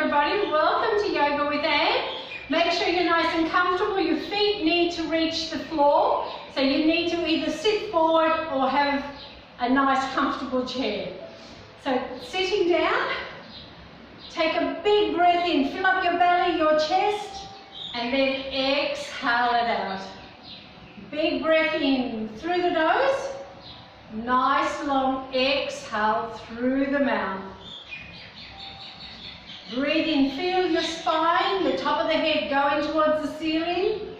everybody. Welcome to Yoga with Anne. Make sure you're nice and comfortable. Your feet need to reach the floor. So you need to either sit forward or have a nice comfortable chair. So sitting down, take a big breath in. Fill up your belly, your chest, and then exhale it out. Big breath in through the nose. Nice long exhale through the mouth. Breathe in, feel your spine, the top of the head going towards the ceiling.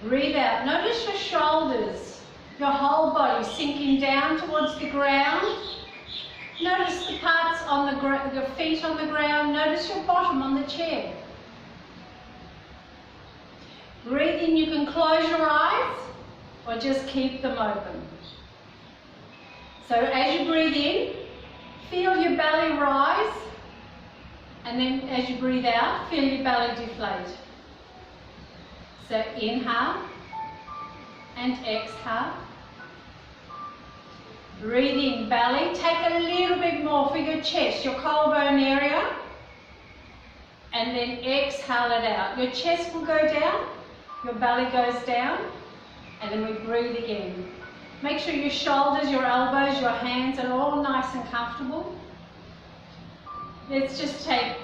Breathe out, notice your shoulders, your whole body sinking down towards the ground. Notice the parts on the ground, your feet on the ground, notice your bottom on the chair. Breathe in, you can close your eyes or just keep them open. So as you breathe in, feel your belly rise. And then as you breathe out, feel your belly deflate. So inhale and exhale. Breathe in, belly. Take a little bit more for your chest, your collarbone area. And then exhale it out. Your chest will go down, your belly goes down, and then we breathe again. Make sure your shoulders, your elbows, your hands are all nice and comfortable. Let's just take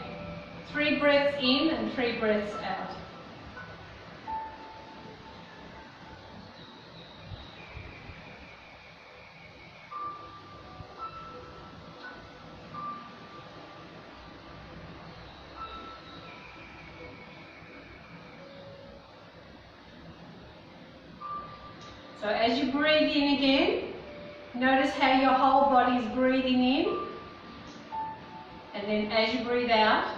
3 breaths in and 3 breaths out. So as you breathe in again, notice how your whole body is breathing in. And then as you breathe out,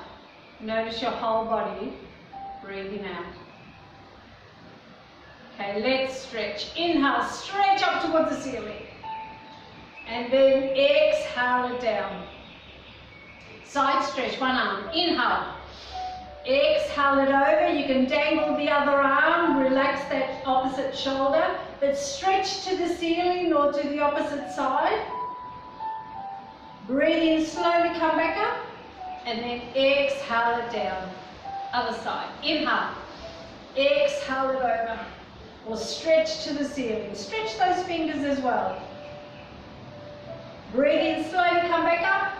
notice your whole body breathing out. Okay, let's stretch. Inhale, stretch up towards the ceiling. And then exhale it down. Side stretch, one arm. Inhale. Exhale it over. You can dangle the other arm, relax that opposite shoulder, but stretch to the ceiling or to the opposite side. Breathe in, slowly come back up, and then exhale it down. Other side. Inhale. Exhale it over. Or stretch to the ceiling. Stretch those fingers as well. Breathe in, slowly come back up,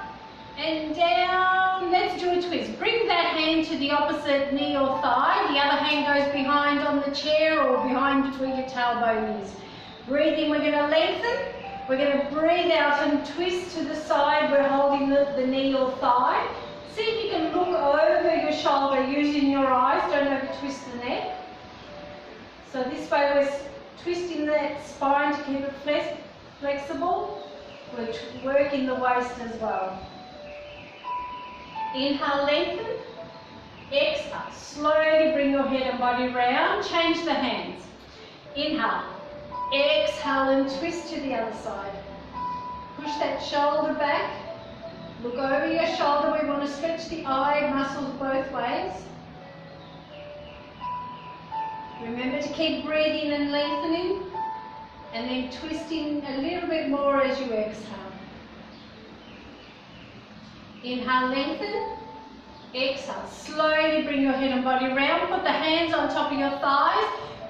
and down. Let's do a twist. Bring that hand to the opposite knee or thigh. The other hand goes behind on the chair or behind where your tailbone is. Breathe in, we're going to lengthen. We're going to breathe out and twist to the side. We're holding the knee or thigh. See if you can look over your shoulder using your eyes. Don't over twist the neck. So this way we're twisting that spine to keep it flexible. We're working the waist as well. Inhale, lengthen. Exhale. Slowly bring your head and body round. Change the hands. Inhale. Exhale and twist to the other side. Push that shoulder back. Look over your shoulder. We want to stretch the eye muscles both ways. Remember to keep breathing and lengthening, and then twisting a little bit more as you exhale. Inhale, lengthen. Exhale. Slowly bring your head and body round. Put the hands on top of your thighs.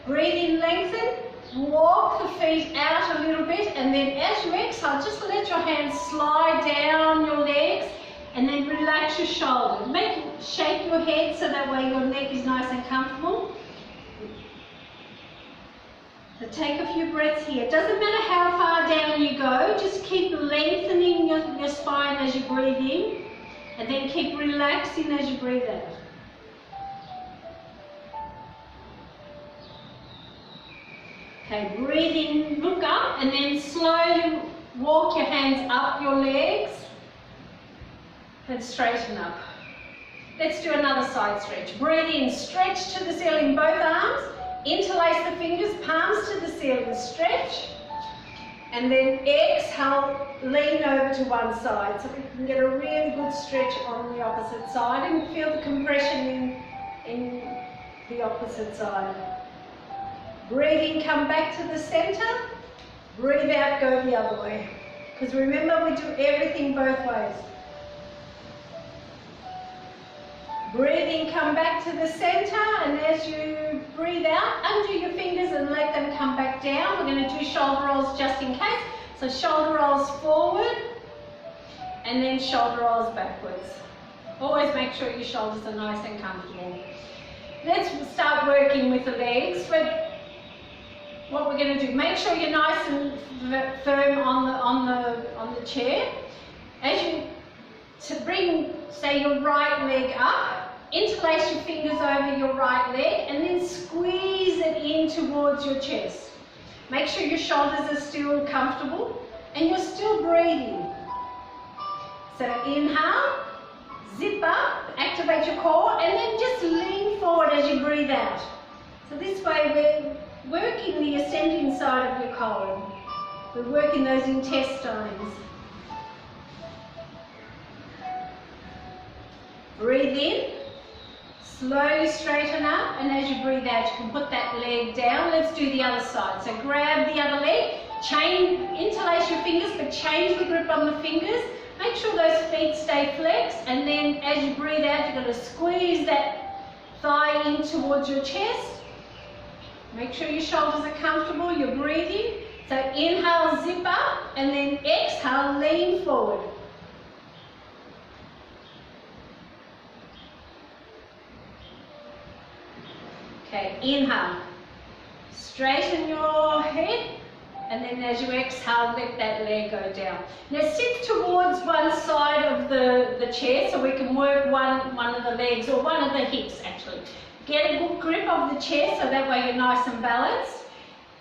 Breathe in, lengthen. Walk the feet out a little bit, and then as you exhale, just let your hands slide down your legs, and then relax your shoulders. Shake your head so that way your neck is nice and comfortable. So take a few breaths here. It doesn't matter how far down you go, just keep lengthening your spine as you breathe in, and then keep relaxing as you breathe out. Okay, breathe in, look up, and then slowly walk your hands up your legs and straighten up. Let's do another side stretch. Breathe in, stretch to the ceiling, both arms. Interlace the fingers, palms to the ceiling, stretch. And then exhale, lean over to one side so we can get a really good stretch on the opposite side and feel the compression in the opposite side. Breathe in, come back to the center. Breathe out, go the other. other way. Because remember, we do everything both ways. Breathe in, come back to the center, and as you breathe out, undo your fingers and let them come back down. We're going to do shoulder rolls just in case. So shoulder rolls forward, and then shoulder rolls backwards. Always make sure your shoulders are nice and comfortable. Let's start working with the legs. But what we're going to do, make sure you're nice and firm on the chair. As you bring, say, your right leg up, interlace your fingers over your right leg, and then squeeze it in towards your chest. Make sure your shoulders are still comfortable and you're still breathing. So inhale, zip up, activate your core, and then just lean forward as you breathe out. So this way we're working the ascending side of your colon. We're working those intestines. Breathe in, slowly straighten up, and as you breathe out you can put that leg down. Let's do the other side. So grab the other leg, interlace your fingers, but change the grip on the fingers. Make sure those feet stay flexed, and then as you breathe out, you're going to squeeze that thigh in towards your chest. Make sure your shoulders are comfortable, you're breathing. So inhale, zip up, and then exhale, lean forward. Okay, inhale, straighten your head. And then as you exhale, let that leg go down. Now sit towards one side of the chair so we can work one of the legs, or one of the hips actually. Get a good grip of the chair so that way you're nice and balanced.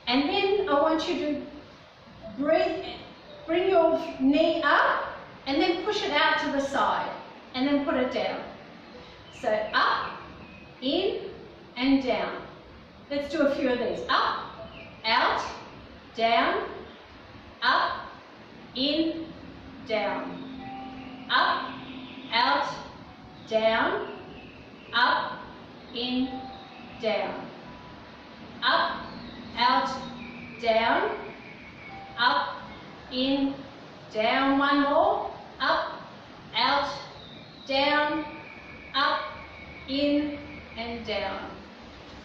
And then I want you to breathe, bring your knee up and then push it out to the side and then put it down. So up, in and down. Let's do a few of these. Up, out, down, up, in, down, up, out, down, up, in, down, up, out, down, up, in, down. One more. Up, out, down, up, in, and down.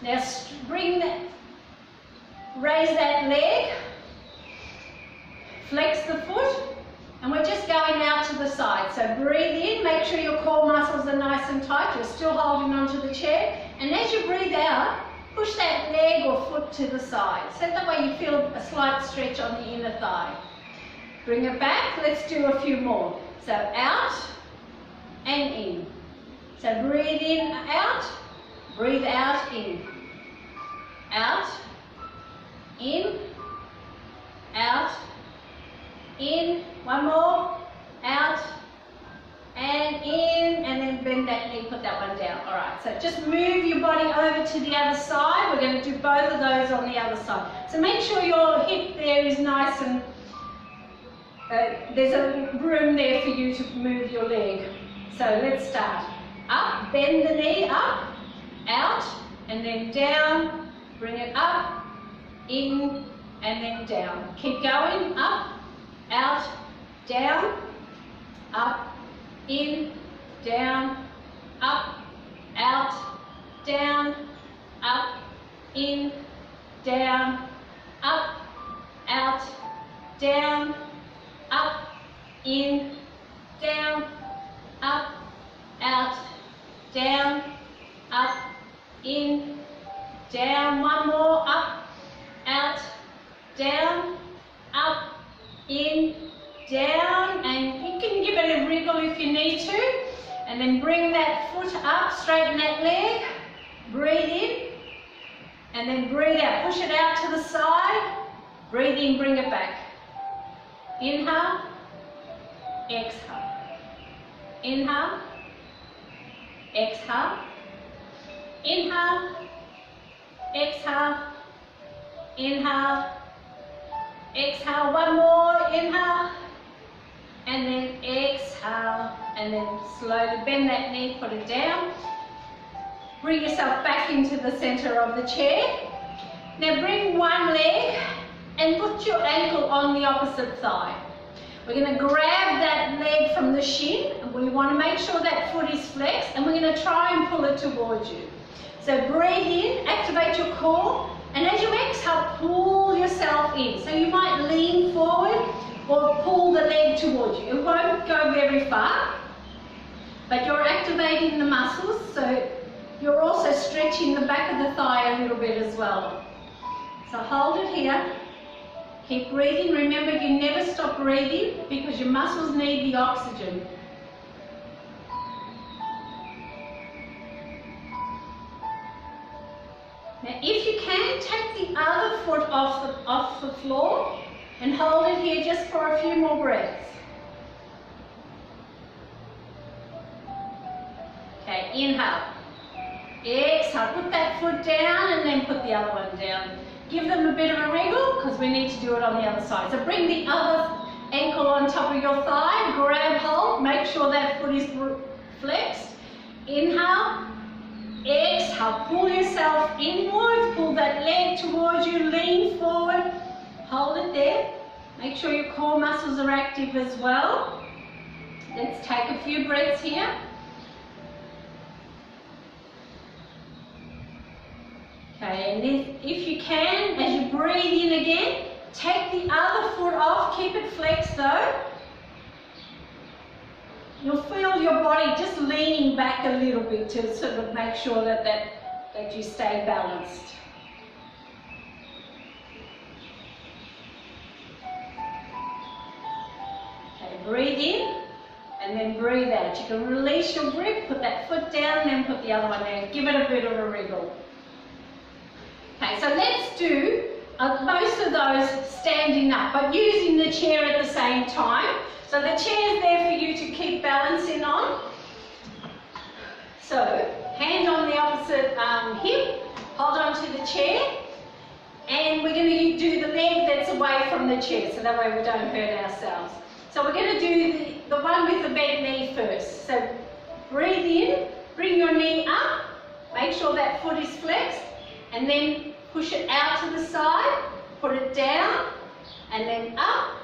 Now raise that leg, flex the foot, and we're just going out to the side. So breathe in, make sure your core muscles are nice and tight, you're still holding onto the chair, and as you breathe out, push that leg or foot to the side. So that way you feel a slight stretch on the inner thigh. Bring it back, let's do a few more. So out and in. So breathe in, out, breathe out, in. Out, in, out, in. One more. Out, and in, and then bend that knee, put that one down. Alright, so just move your body over to the other side. We're going to do both of those on the other side. So make sure your hip there is nice and there's a room there for you to move your leg. So let's start. Up, bend the knee, up, out, and then down. Bring it up, in, and then down. Keep going, up, out, down, up, in, down, up, out, down, up, in, down, up, out, down, up, in, down, up, out, down, up, in, down. One more. Up, out, down, up, in, down, and you can give it a wriggle if you need to, and then bring that foot up, straighten that leg, breathe in, and then breathe out. Push it out to the side, breathe in, bring it back. Inhale, exhale, inhale, exhale, inhale, exhale, inhale, exhale. One more. Inhale, and then exhale, and then slowly bend that knee, put it down. Bring yourself back into the center of the chair. Now bring one leg and put your ankle on the opposite thigh. We're going to grab that leg from the shin, and we want to make sure that foot is flexed, and we're going to try and pull it towards you. So breathe in, activate your core, and as you exhale, pull yourself in. So you might lean forward or pull the leg towards you. It won't go very far, but you're activating the muscles, so you're also stretching the back of the thigh a little bit as well. So hold it here. Keep breathing. Remember, you never stop breathing because your muscles need the oxygen. Now, if you can, take the other foot off the floor and hold it here just for a few more breaths. Okay, inhale. Exhale, put that foot down and then put the other one down. Give them a bit of a wriggle because we need to do it on the other side. So bring the other ankle on top of your thigh, grab hold, make sure that foot is flexed. Inhale, exhale, pull yourself inwards, pull that leg towards you, lean forward, hold it there. Make sure your core muscles are active as well. Let's take a few breaths here. Okay, and then if you can, as you breathe in again, take the other foot off, keep it flexed though. You'll feel your body just leaning back a little bit to sort of make sure that you stay balanced. Okay, breathe in and then breathe out. You can release your grip, put that foot down, and then put the other one down. Give it a bit of a wriggle. Okay, so let's do most of those standing up, but using the chair at the same time. So the chair is there for you to keep balancing on. So hand on the opposite hip, hold on to the chair, and we're going to do the leg that's away from the chair, so that way we don't hurt ourselves. So we're going to do the one with the bent knee first. So breathe in, bring your knee up, make sure that foot is flexed, and then push it out to the side, put it down, and then up,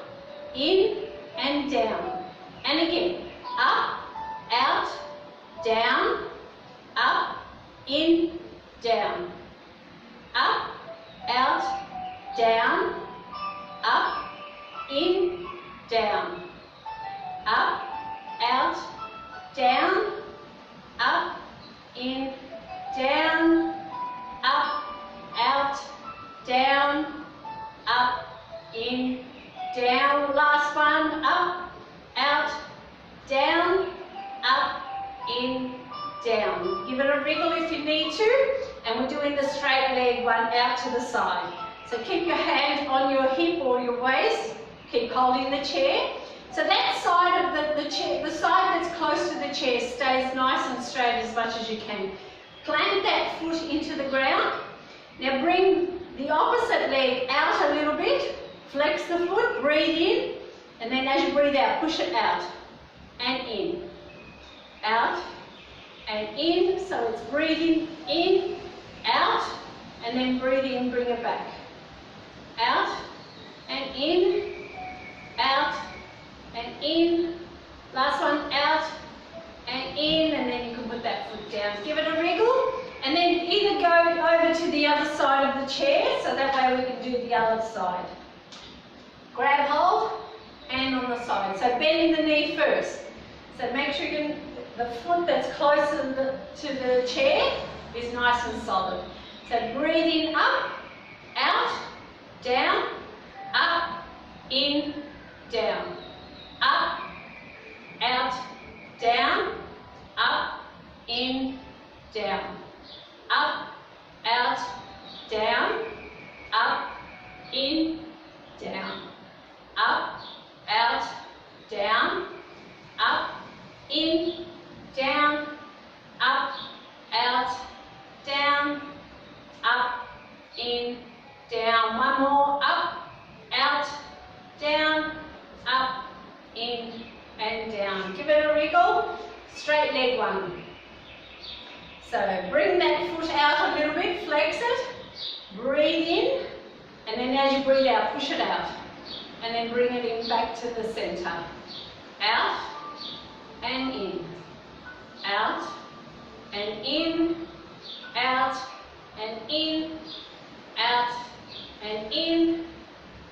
in, and down. And again, up, out, down, up, in, down. Up, out, down, up, in, down. Up, out, down, up, in, down, up, out, down, up, in, down. Last one, up, out, down, up, in, down. Give it a wriggle if you need to, and we're doing the straight leg one out to the side. So keep your hand on your hip or your waist, keep holding the chair. So that side of the chair, the side that's close to the chair, stays nice and straight as much as you can. Plant that foot into the ground. Now bring the opposite leg out a little bit, flex the foot, breathe in, and then as you breathe out, push it out and in, out and in. So it's breathing in, out, and then breathe in, bring it back, out and in, out and in. Last one, out and in, and then you can put that foot down. Give it a wriggle. And then either go over to the other side of the chair, so that way we can do the other side. Grab hold, and on the side. So bend the knee first. So make sure the foot that's closer to the chair is nice and solid. So breathe in, up, out, down, up, in, down. Up, out, down, up, in, down. Up, out, down, up, in, down. Up, out, down, up, in, down, up, out, down, up, in, down. One more, up, out, down, up, in, and down. Give it a wriggle. Straight leg one. So bring that foot out a little bit, flex it, breathe in, and then as you breathe out, push it out. and then bring it in back to the center. Out and in. Out and in. Out and in. Out and in.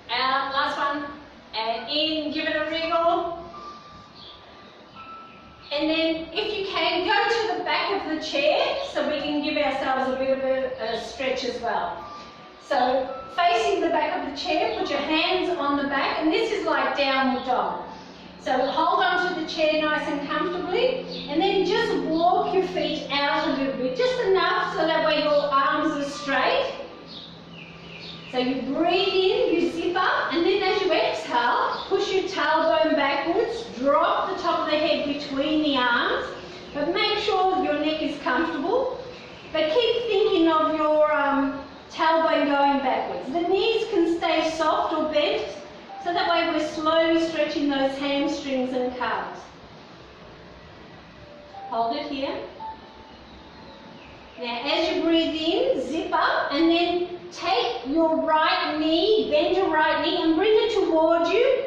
Out. Last one. And in. Give it a wriggle. And then, if you can, go to the back of the chair so we can give ourselves a bit of a stretch as well. So, facing the back of the chair, put your hands on the back, and this is like downward dog. So, hold on to the chair nice and comfortably, and then just walk your feet out a little bit, just enough so that way your arms are straight. So you breathe in, you zip up, and then as you exhale, push your tailbone backwards, drop the top of the head between the arms, but make sure your neck is comfortable. But keep thinking of your tailbone going backwards. The knees can stay soft or bent, so that way we're slowly stretching those hamstrings and calves. Hold it here. Now as you breathe in, zip up, and then take your right knee, bend your right knee and bring it towards you,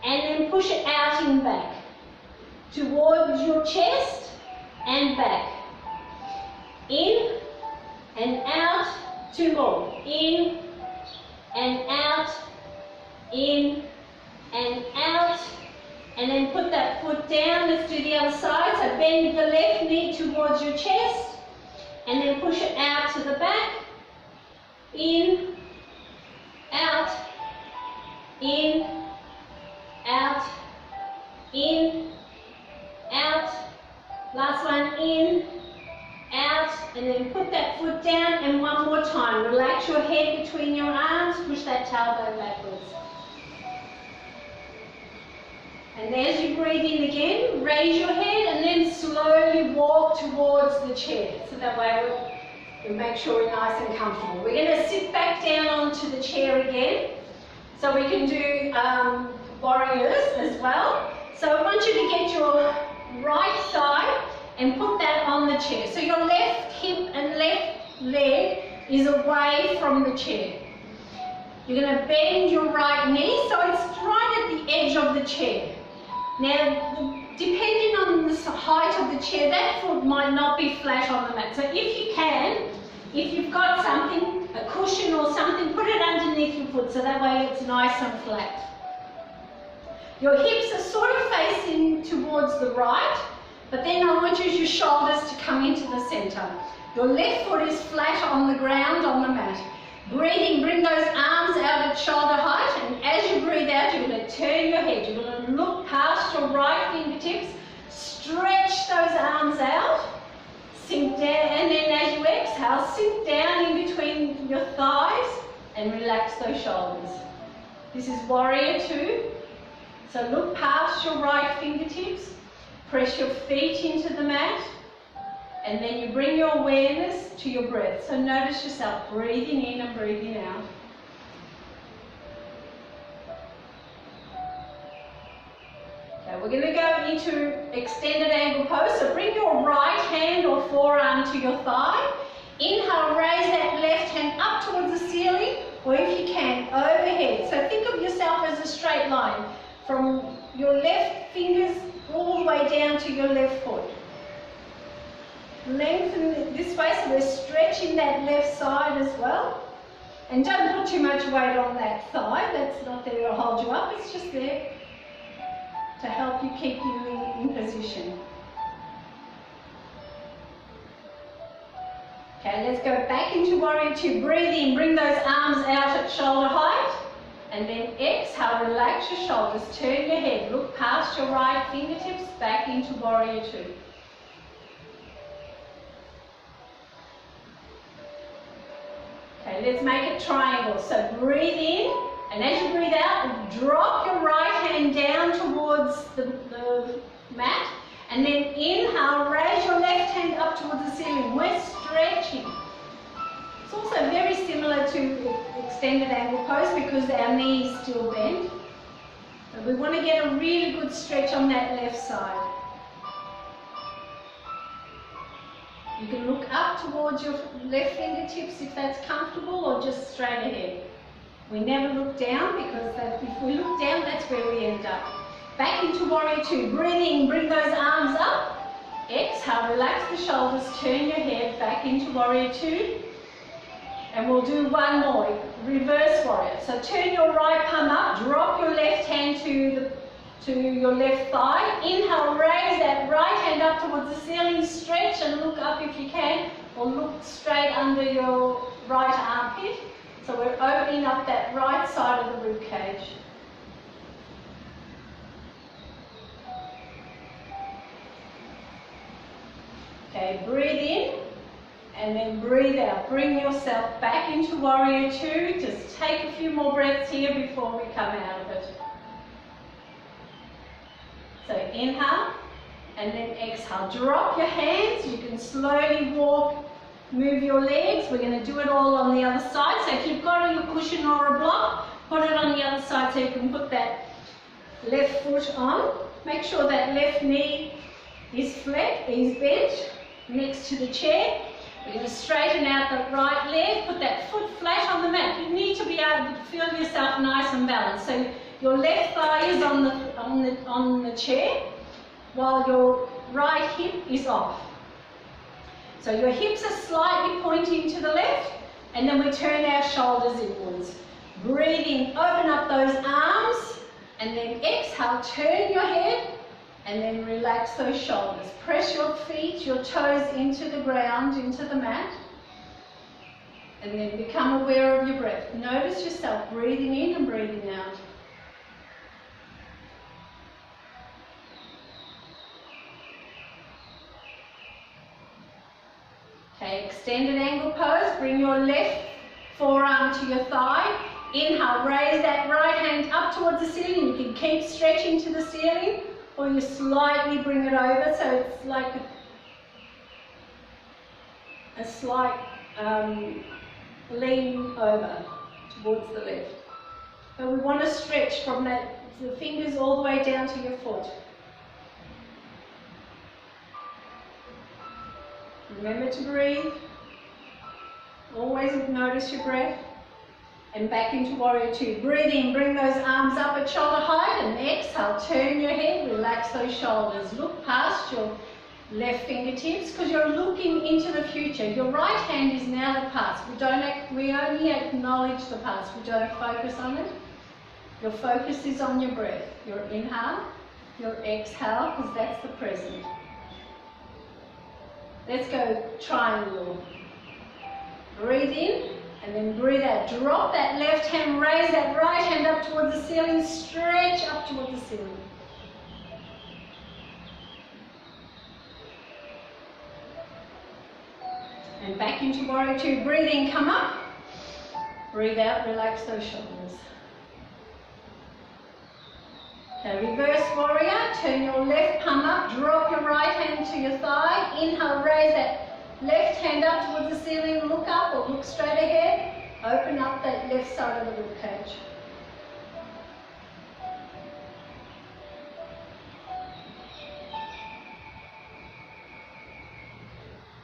and then push it out and back towards your chest and back. In and out, 2 more. In and out, in and out, and then put that foot down. Let's do the other side. So bend the left knee towards your chest, and then push it out to the back. In, out, in, out, in, out. Last one, in, out, and then put that foot down, and one more time. Relax your head between your arms, push that tailbone backwards. And as you breathe in again, raise your head and then slowly walk towards the chair. So that way we make sure we're nice and comfortable. We're going to sit back down onto the chair again. So we can do warriors as well. So I want you to get your right thigh and put that on the chair. So your left hip and left leg is away from the chair. You're going to bend your right knee so it's right at the edge of the chair. Now, depending on the height of the chair, that foot might not be flat on the mat. So if you can, if you've got something, a cushion or something, put it underneath your foot so that way it's nice and flat. Your hips are sort of facing towards the right, but then I want you your shoulders to come into the center. Your left foot is flat on the ground on the mat. Breathing, bring those arms out at shoulder height, and as you breathe out, you're going to turn your head. You're going to look past your right fingertips, stretch those arms out, sink down, and then as you exhale, sink down in between your thighs and relax those shoulders. This is warrior 2. So look past your right fingertips, press your feet into the mat, and then you bring your awareness to your breath. So notice yourself breathing in and breathing out. Okay, we're going to go into extended angle pose. So bring your right hand or forearm to your thigh. Inhale, raise that left hand up towards the ceiling, or if you can, overhead. So think of yourself as a straight line from your left fingers all the way down to your left foot. Lengthen it this way so we're stretching that left side as well. And don't put too much weight on that thigh, that's not there to hold you up, it's just there to help you keep you in position. Okay, let's go back into warrior 2. Breathe in, bring those arms out at shoulder height. And then exhale, relax your shoulders, turn your head, look past your right fingertips, back into warrior 2. Okay, let's make a triangle. So breathe in, and as you breathe out, drop your right hand down towards the mat, and then inhale, raise your left hand up towards the ceiling. We're stretching. It's also very similar to extended angle pose because our knee is still bent. But we want to get a really good stretch on that left side. You can look up towards your left fingertips if that's comfortable, or just straight ahead. We never look down because if we look down, that's where we end up. Back into warrior two. Breathe in, bring those arms up. Exhale, relax the shoulders, turn your head back into warrior two. And we'll do one more, reverse warrior. So turn your right palm up, drop your left hand to your left thigh. Inhale, raise that right hand up towards the ceiling, stretch and look up if you can, or look straight under your right armpit. So we're opening up that right side of the rib cage. Okay, breathe in and then breathe out. Bring yourself back into warrior two. Just take a few more breaths here before we come out of it. So inhale and then exhale. Drop your hands. You can slowly walk, move your legs. We're going to do it all on the other side. So if you've got a cushion or a block, put it on the other side so you can put that left foot on. Make sure that left knee is flat, is bent next to the chair. We're going to straighten out the right leg, put that foot flat on the mat. You need to be able to feel yourself nice and balanced. So your left thigh is on the chair, while your right hip is off. So your hips are slightly pointing to the left, and then we turn our shoulders inwards. Breathe in, open up those arms, and then exhale, turn your head, and then relax those shoulders. Press your feet, your toes into the ground, into the mat. And then become aware of your breath. Notice yourself breathing in and breathing out. Okay, extended angle pose. Bring your left forearm to your thigh. Inhale, raise that right hand up towards the ceiling. You can keep stretching to the ceiling, or you slightly bring it over, so it's like a slight lean over towards the left. But we want to stretch from the fingers all the way down to your foot. Remember to breathe. Always notice your breath. And back into warrior two. Breathe in, bring those arms up at shoulder height, and exhale, turn your head, relax those shoulders. Look past your left fingertips because you're looking into the future. Your right hand is now the past. We only acknowledge the past. We don't focus on it. Your focus is on your breath. Your inhale, your exhale, because that's the present. Let's go triangle. Breathe in. And then breathe out. Drop that left hand, raise that right hand up towards the ceiling, stretch up towards the ceiling. And back into warrior two. Breathe in, come up. Breathe out, relax those shoulders. Okay, reverse warrior. Turn your left palm up, drop your right hand to your thigh. Inhale, raise that left hand up towards the ceiling, look up or look straight ahead. Open up that left side of the rib cage.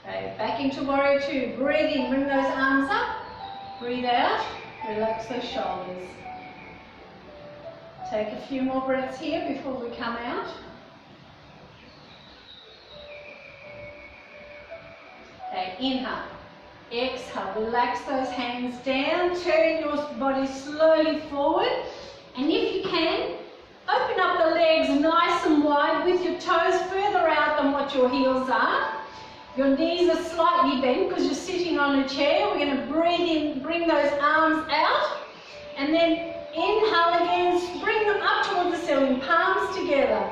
Okay, back into warrior two. Breathe in, bring those arms up. Breathe out, relax those shoulders. Take a few more breaths here before we come out. Okay, inhale, exhale, relax those hands down, turn your body slowly forward, and if you can, open up the legs nice and wide with your toes further out than what your heels are. Your knees are slightly bent because you're sitting on a chair. We're going to breathe in, bring those arms out, and then inhale again, bring them up towards the ceiling, palms together.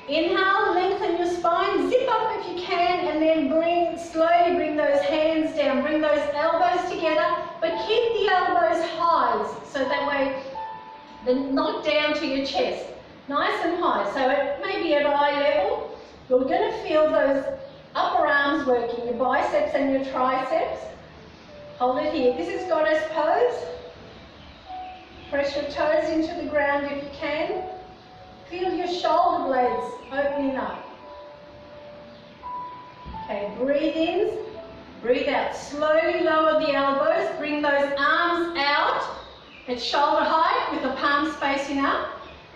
Inhale, lengthen your spine, zip up if you can, and then slowly bring those hands down, bring those elbows together, but keep the elbows high, so that way they're not down to your chest, nice and high. So it may be at eye level. You're going to feel those upper arms working, your biceps and your triceps. Hold it here. This is goddess pose. Press your toes into the ground if you can. Feel your shoulder blades opening up. Okay, breathe in, breathe out. Slowly lower the elbows, bring those arms out, It's shoulder height with the palms facing up.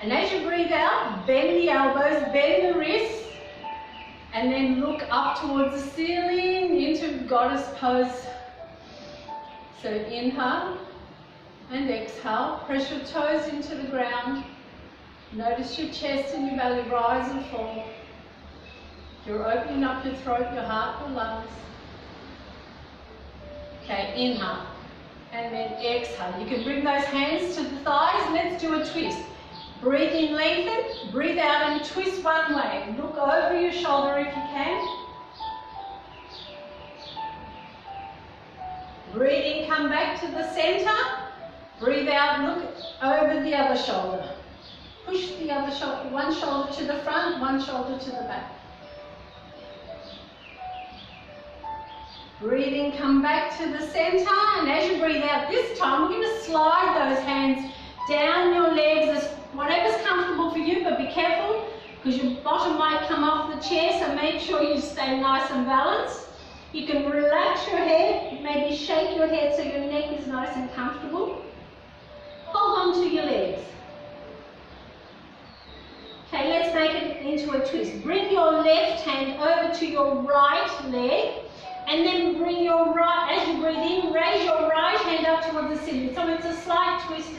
And as you breathe out, bend the elbows, bend the wrists, and then look up towards the ceiling into goddess pose. So inhale and exhale. Press your toes into the ground. Notice your chest and your belly rise and fall. You're opening up your throat, your heart, your lungs. Okay, inhale. And then exhale. You can bring those hands to the thighs. Let's do a twist. Breathe in, lengthen. Breathe out and twist one way. Look over your shoulder if you can. Breathe in, come back to the center. Breathe out, look over the other shoulder. Push the other shoulder, one shoulder to the front, one shoulder to the back. Breathe in, come back to the center, and as you breathe out this time, we're going to slide those hands down your legs, as whatever's comfortable for you, but be careful because your bottom might come off the chair, so make sure you stay nice and balanced. You can relax your head, maybe shake your head so your neck is nice and comfortable. Hold on to your legs. Okay, let's make it into a twist. Bring your left hand over to your right leg, and then bring your right, as you breathe in, raise your right hand up towards the ceiling. So it's a slight twist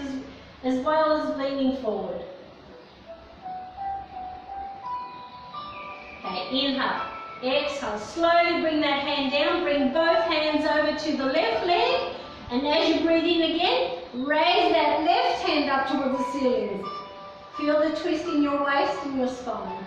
as well as leaning forward. Okay, inhale, exhale, slowly bring that hand down, bring both hands over to the left leg, and as you breathe in again, raise that left hand up towards the ceiling. Feel the twist in your waist and your spine.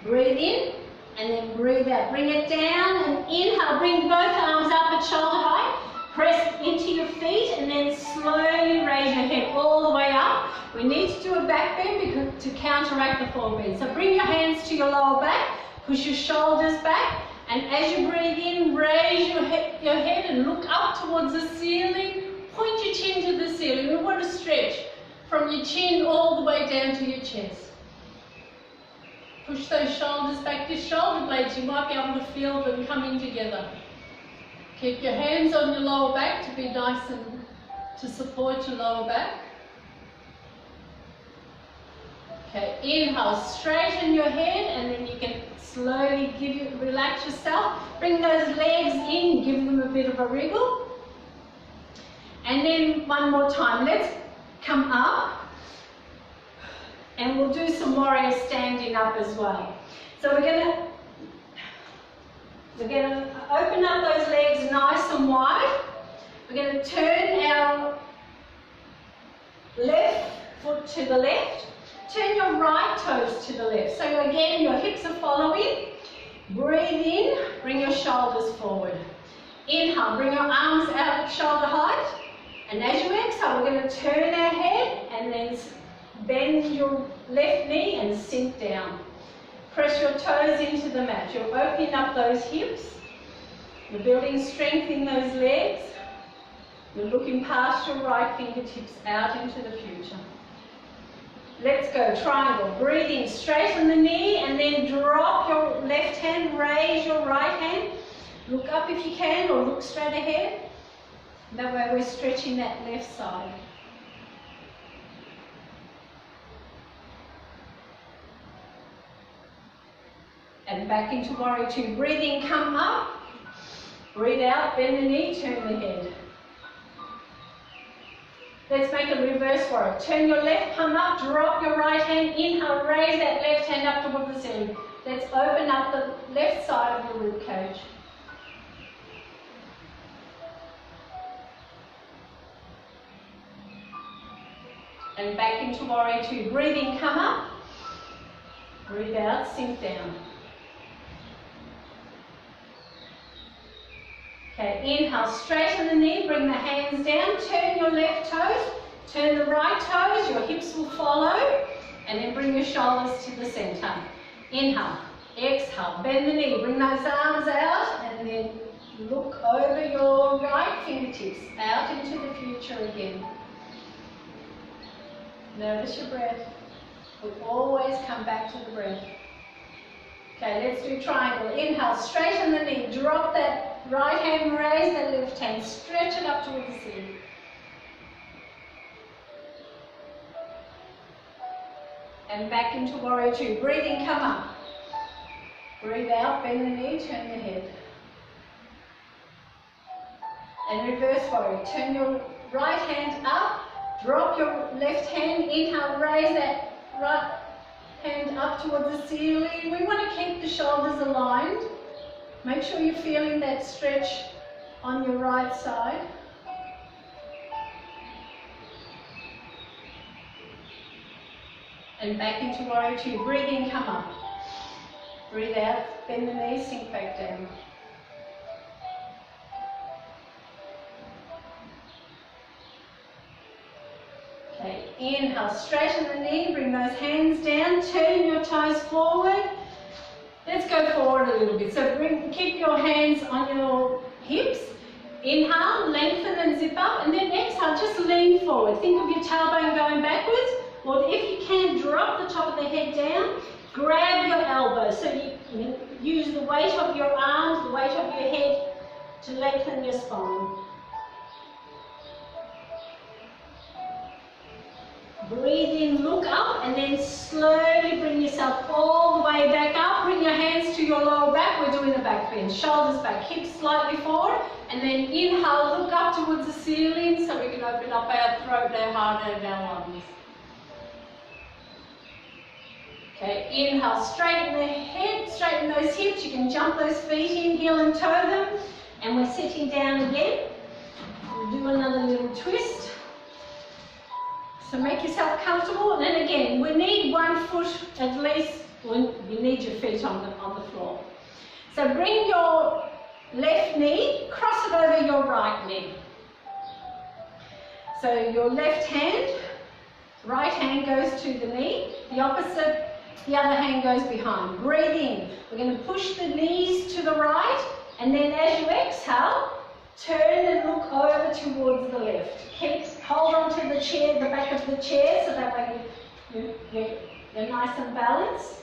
Breathe in and then breathe out. Bring it down and inhale. Bring both arms up at shoulder height. Press into your feet and then slowly raise your head all the way up. We need to do a back bend to counteract the forward bend. So bring your hands to your lower back. Push your shoulders back. And as you breathe in, raise your head and look up towards the ceiling. Point your chin to the ceiling. We want to stretch from your chin all the way down to your chest. Push those shoulders back. Your shoulder blades, you might be able to feel them coming together. Keep your hands on your lower back to be nice and to support your lower back. Okay, inhale, straighten your head, and then you can slowly relax yourself. Bring those legs in, give them a bit of a wriggle. And then one more time, let's come up and we'll do some warrior standing up as well. So we're going to open up those legs nice and wide. We're going to turn our left foot to the left. Turn your right toes to the left. So again, your hips are following. Breathe in, bring your shoulders forward. Inhale, bring your arms out at shoulder height. And as you exhale, we're going to turn our head and then bend your left knee and sink down. Press your toes into the mat. You're opening up those hips. You're building strength in those legs. You're looking past your right fingertips out into the future. Let's go, triangle. Breathe in, straighten the knee and then drop your left hand, raise your right hand. Look up if you can or look straight ahead. That way we're stretching that left side. And back into warrior two. Breathe in, come up. Breathe out, bend the knee, turn the head. Let's make a reverse warrior. Turn your left palm up, drop your right hand, inhale, raise that left hand up towards the ceiling. Let's open up the left side of your rib cage. And back into warrior two. Breathe in, come up. Breathe out, sink down. Okay, inhale, straighten the knee, bring the hands down, turn your left toes, turn the right toes, your hips will follow, and then bring your shoulders to the center. Inhale, exhale, bend the knee, bring those arms out, and then look over your right fingertips, out into the future again. Notice your breath. We'll always come back to the breath. Okay, let's do triangle. Inhale, straighten the knee, drop that right hand, raise that left hand, stretch it up towards the ceiling. And back into warrior two. Breathe in, come up. Breathe out, bend the knee, turn the head. And reverse warrior. Turn your right hand up, drop your left hand, inhale, raise that right hand up towards the ceiling. We want to keep the shoulders aligned. Make sure you're feeling that stretch on your right side. And back into warrior two. Breathe in, come up. Breathe out, bend the knees, sink back down. Okay, inhale, straighten the knee, bring those hands down, turn your toes forward. Let's go forward a little bit. So keep your hands on your hips. Inhale, lengthen and zip up, and then exhale, just lean forward. Think of your tailbone going backwards, or if you can, drop the top of the head down, grab your elbows. So you use the weight of your arms, the weight of your head to lengthen your spine. Breathe in, look up, and then slowly bring yourself all the way back up. Bring your hands to your lower back. We're doing a back bend. Shoulders back, hips slightly forward. And then inhale, look up towards the ceiling so we can open up our throat, our heart, and our lungs. Okay, inhale, straighten the head, straighten those hips. You can jump those feet in, heel and toe them. And we're sitting down again. We'll do another little twist. So make yourself comfortable, and then again, we need one foot at least, well, you need your feet on the floor. So bring your left knee, cross it over your right knee. So your left hand, right hand goes to the knee, the opposite, the other hand goes behind. Breathe in. We're going to push the knees to the right, and then as you exhale, turn and look over towards the left. Hold on to the chair, the back of the chair, so that way you're nice and balanced.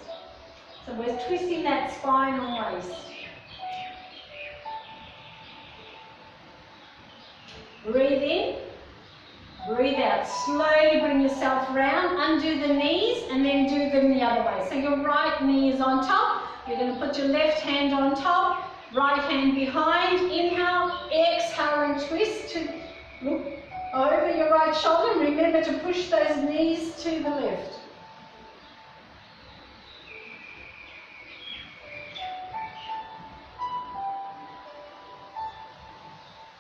So we're twisting that spine and waist. Breathe in, breathe out. Slowly bring yourself round, undo the knees, and then do them the other way. So your right knee is on top. You're going to put your left hand on top. Right hand behind, inhale, exhale and twist to look over your right shoulder. Remember to push those knees to the left.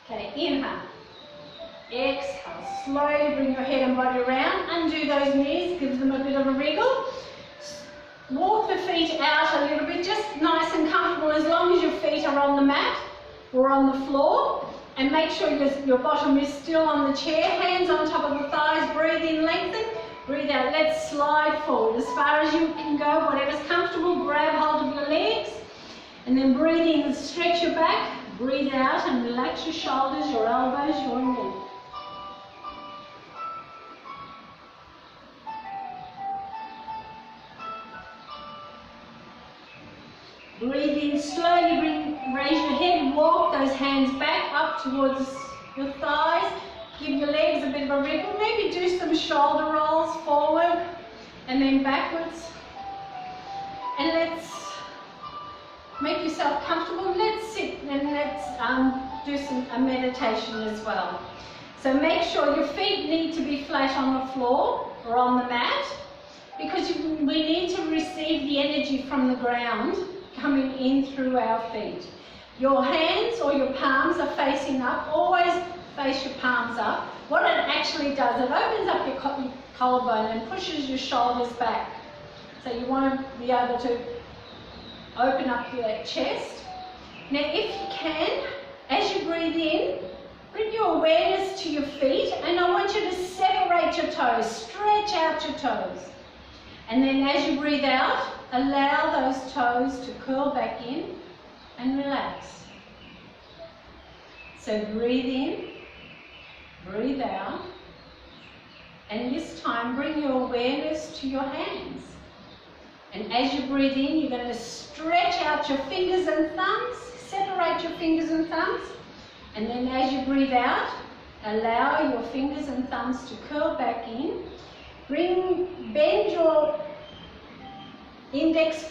Okay, inhale, exhale, slowly bring your head and body around, undo those knees, give them a bit of a wriggle. Walk the feet out a little bit, just nice and comfortable, as long as your feet are on the mat or on the floor. And make sure your bottom is still on the chair, hands on top of the thighs, breathe in, lengthen, breathe out. Let's slide forward as far as you can go, whatever's comfortable, grab hold of your legs. And then breathe in and stretch your back, breathe out and relax your shoulders, your elbows, your neck. Breathe in, slowly raise your head, walk those hands back up towards your thighs. Give your legs a bit of a wriggle. Maybe do some shoulder rolls forward and then backwards. And let's make yourself comfortable. Let's sit and let's do a meditation as well. So make sure your feet need to be flat on the floor or on the mat, because we need to receive the energy from the ground coming in through our feet. Your hands or your palms are facing up. Always face your palms up. What it actually does, it opens up your collarbone and pushes your shoulders back. So you want to be able to open up your chest. Now if you can, as you breathe in, bring your awareness to your feet, and I want you to separate your toes, stretch out your toes. And then as you breathe out, allow those toes to curl back in and relax. So breathe in, breathe out, and this time bring your awareness to your hands. And as you breathe in, you're going to stretch out your fingers and thumbs, separate your fingers and thumbs, and then as you breathe out, allow your fingers and thumbs to curl back in. Bend your index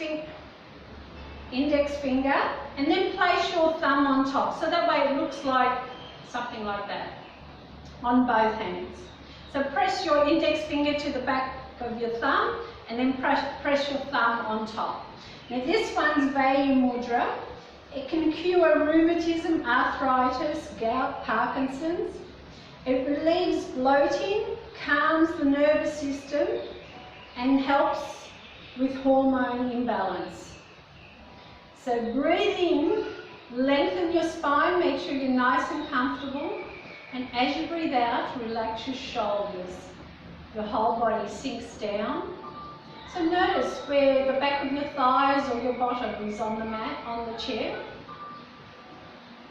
finger, and then place your thumb on top. So that way it looks like something like that on both hands. So press your index finger to the back of your thumb, and then press your thumb on top. Now this one's Vayu Mudra. It can cure rheumatism, arthritis, gout, Parkinson's. It relieves bloating, calms the nervous system, and helps with hormone imbalance. So breathe in, lengthen your spine, make sure you're nice and comfortable, and as you breathe out, relax your shoulders. Your whole body sinks down. So notice where the back of your thighs or your bottom is on the mat, on the chair.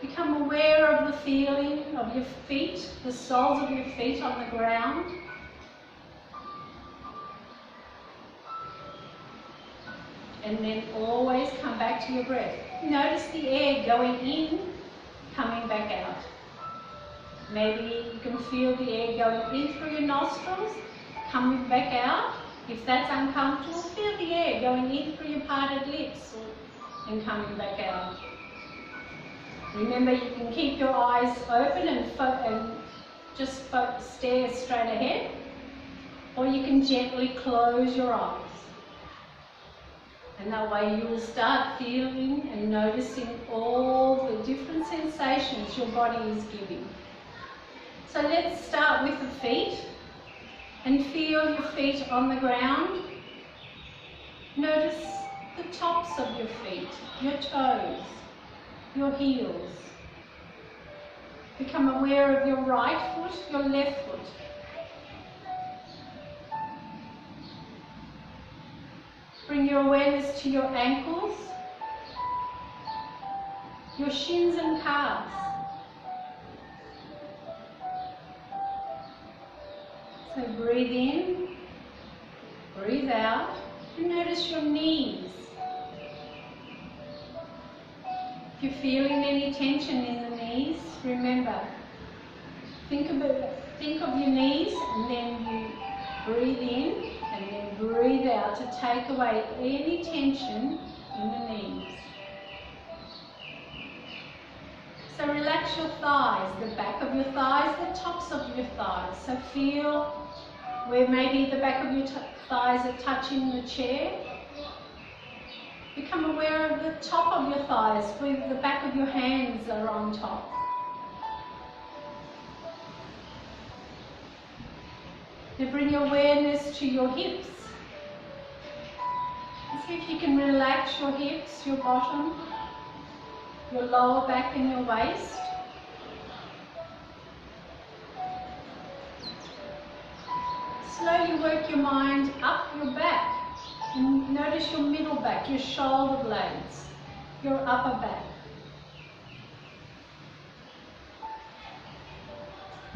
Become aware of the feeling of your feet, the soles of your feet on the ground. And then always come back to your breath. Notice the air going in, coming back out. Maybe you can feel the air going in through your nostrils, coming back out. If that's uncomfortable, feel the air going in through your parted lips and coming back out. Remember, you can keep your eyes open and just stare straight ahead, or you can gently close your eyes. And that way you will start feeling and noticing all the different sensations your body is giving. So let's start with the feet, and feel your feet on the ground. Notice the tops of your feet, your toes, your heels. Become aware of your right foot, your left foot. Bring your awareness to your ankles, your shins and calves. So breathe in, breathe out, and notice your knees. If you're feeling any tension in the knees, remember, think of your knees, and then you breathe in and then breathe out to take away any tension in the knees. So relax your thighs, the back of your thighs, the tops of your thighs. So feel where maybe the back of your thighs are touching the chair. Become aware of the top of your thighs, where the back of your hands are on top. Now bring your awareness to your hips. And see if you can relax your hips, your bottom, your lower back and your waist. Slowly work your mind up your back. And notice your middle back, your shoulder blades, your upper back.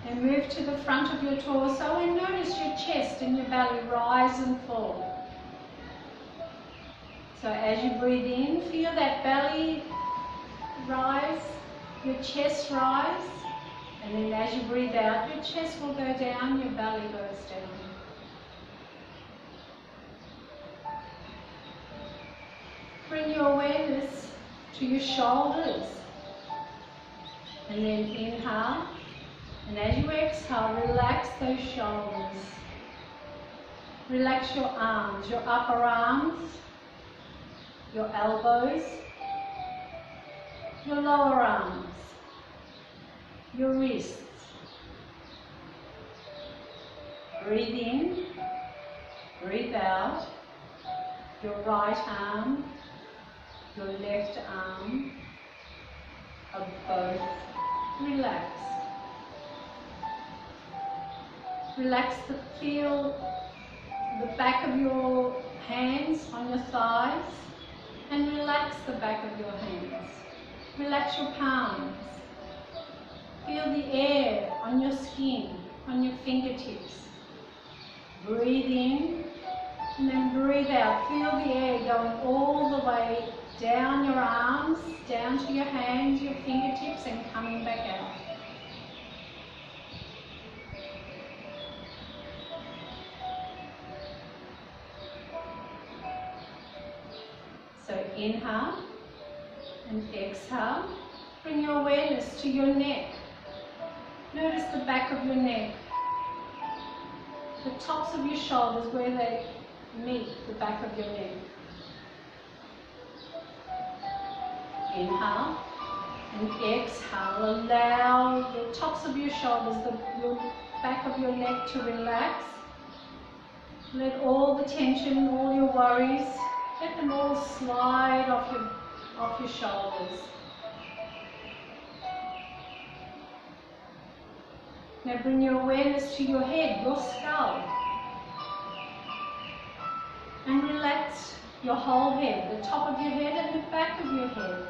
And move to the front of your torso and notice your chest and your belly rise and fall. So as you breathe in, feel that belly rise, your chest rise, and then as you breathe out, your chest will go down, your belly goes down. Bring your awareness to your shoulders, and then inhale, and as you exhale, relax those shoulders. Relax your arms, your upper arms, your elbows, your lower arms, your wrists. Breathe in, breathe out, your right arm, your left arm are both relaxed. Relax feel the back of your hands on your thighs, and relax the back of your hands. Relax your palms. Feel the air on your skin, on your fingertips. Breathe in and then breathe out. Feel the air going all the way Down your arms, down to your hands, your fingertips, and coming back out. So inhale and exhale. Bring your awareness to your neck. Notice the back of your neck. The tops of your shoulders where they meet the back of your neck. Inhale and exhale. Allow the tops of your shoulders, the back of your neck to relax. Let all the tension, all your worries, let them all slide off your shoulders. Now bring your awareness to your head, your skull. And relax your whole head, the top of your head and the back of your head.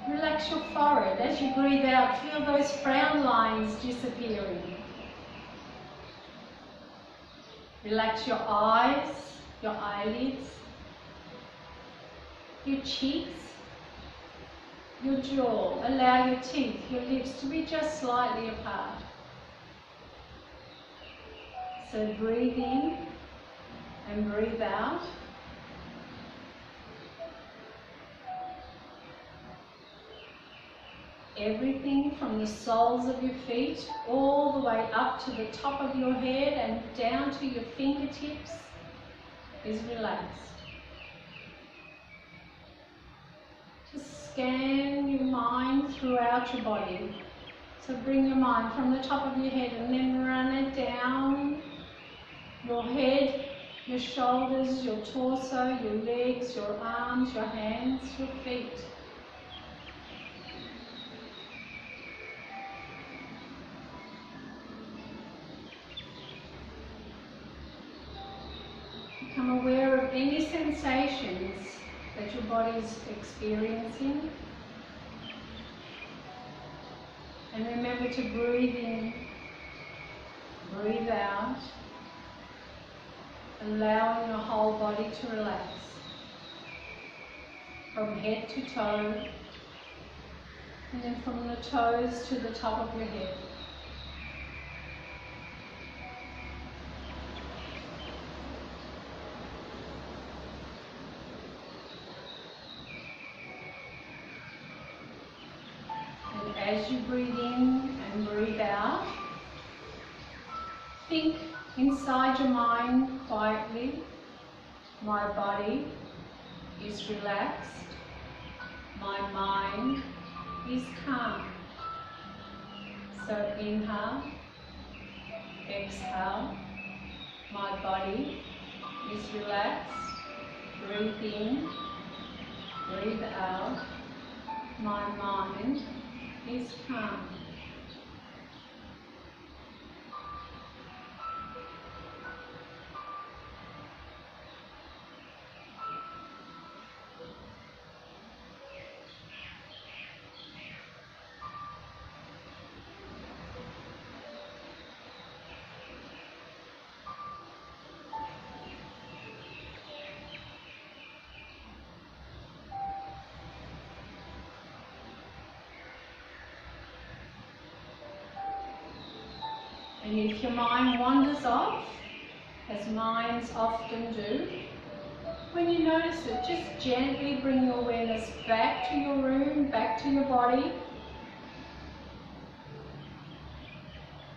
Relax your forehead. As you breathe out, feel those frown lines disappearing. Relax your eyes, your eyelids, your cheeks, your jaw. Allow your teeth, your lips to be just slightly apart. So breathe in and breathe out. Everything from the soles of your feet all the way up to the top of your head and down to your fingertips is relaxed. Just scan your mind throughout your body. So bring your mind from the top of your head and then run it down your head, your shoulders, your torso, your legs, your arms, your hands, your feet. Become aware of any sensations that your body is experiencing. And remember to breathe in, breathe out, allowing your whole body to relax. From head to toe, and then from the toes to the top of your head. As you breathe in and breathe out, think inside your mind quietly, my body is relaxed, my mind is calm. So inhale, exhale, my body is relaxed, breathe in, breathe out, my mind is calm. And if your mind wanders off, as minds often do, when you notice it, just gently bring your awareness back to your room, back to your body,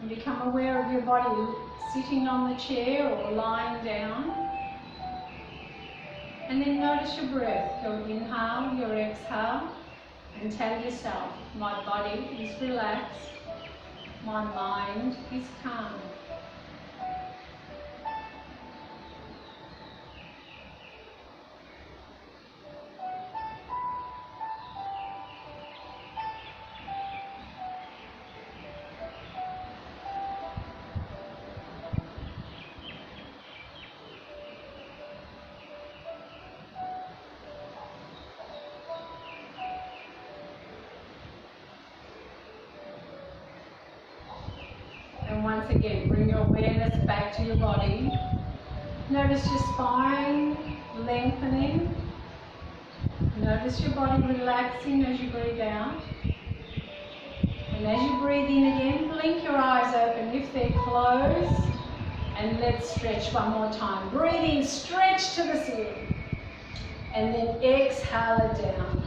and become aware of your body sitting on the chair or lying down. And then notice your breath, your inhale, your exhale, and tell yourself, my body is relaxed, my mind is calm. And once again, bring your awareness back to your body. Notice your spine lengthening. Notice your body relaxing as you breathe out. And as you breathe in again, blink your eyes open if they're closed. And let's stretch one more time. Breathe in, stretch to the ceiling. And then exhale it down.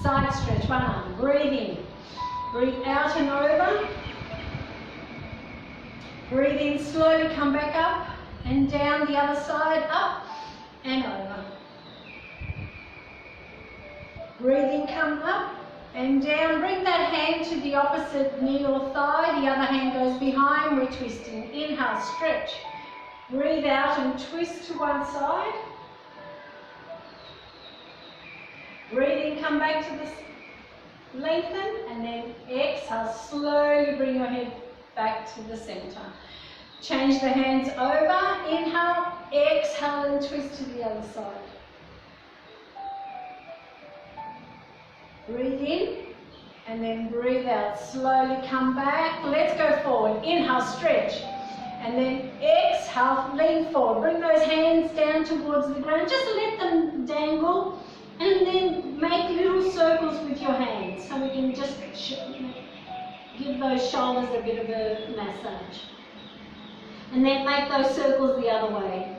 Side stretch, one arm. Breathe in. Breathe out and over. Breathe in, slowly come back up and down the other side, up and over. Breathe in, come up and down. Bring that hand to the opposite knee or thigh. The other hand goes behind. We're twisting. Inhale, stretch. Breathe out and twist to one side. Breathe in, come back to the lengthen, and then exhale. Slowly bring your head back to the center. Change the hands over. Inhale, exhale, and twist to the other side. Breathe in and then breathe out. Slowly come back. Let's go forward. Inhale, stretch. And then exhale, lean forward. Bring those hands down towards the ground. Just let them dangle. And then make little circles with your hands. So we can just give those shoulders a bit of a massage. And then make those circles the other way.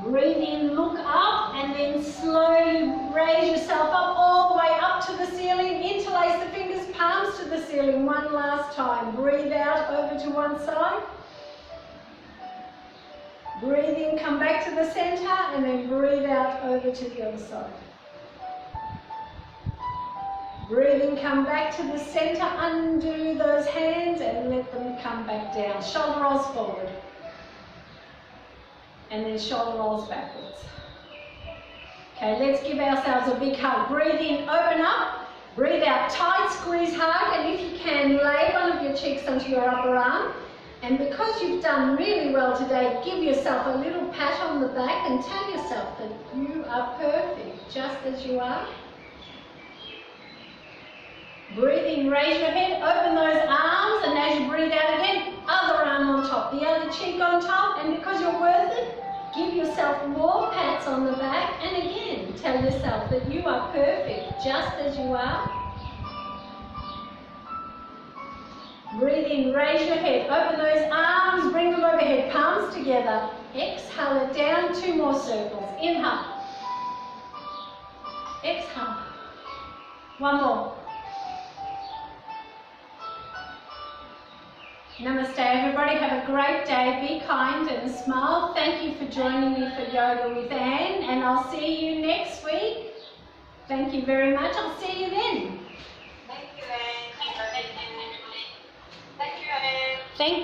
Breathe in, look up, and then slowly raise yourself up all the way up to the ceiling. Interlace the fingers, palms to the ceiling. One last time. Breathe out over to one side. Breathe in, come back to the center, and then breathe out over to the other side. Breathe in, come back to the center, undo those hands, and let them come back down. Shoulder rolls forward. And then shoulder rolls backwards. Okay, let's give ourselves a big hug. Breathe in, open up. Breathe out, tight, squeeze hard, and if you can, lay one of your cheeks onto your upper arm. And because you've done really well today, give yourself a little pat on the back and tell yourself that you are perfect, just as you are. Breathe in, raise your head, open those arms, and as you breathe out again, other arm on top, the other cheek on top, and because you're worth it, give yourself more pats on the back, and again, tell yourself that you are perfect, just as you are. Breathe in, raise your head, open those arms, bring them overhead, palms together. Exhale it down, 2 more circles. Inhale. Exhale. 1 more. Namaste everybody, have a great day, be kind and smile. Thank you for joining me for Yoga with Anne, and I'll see you next week. Thank you very much, I'll see you then.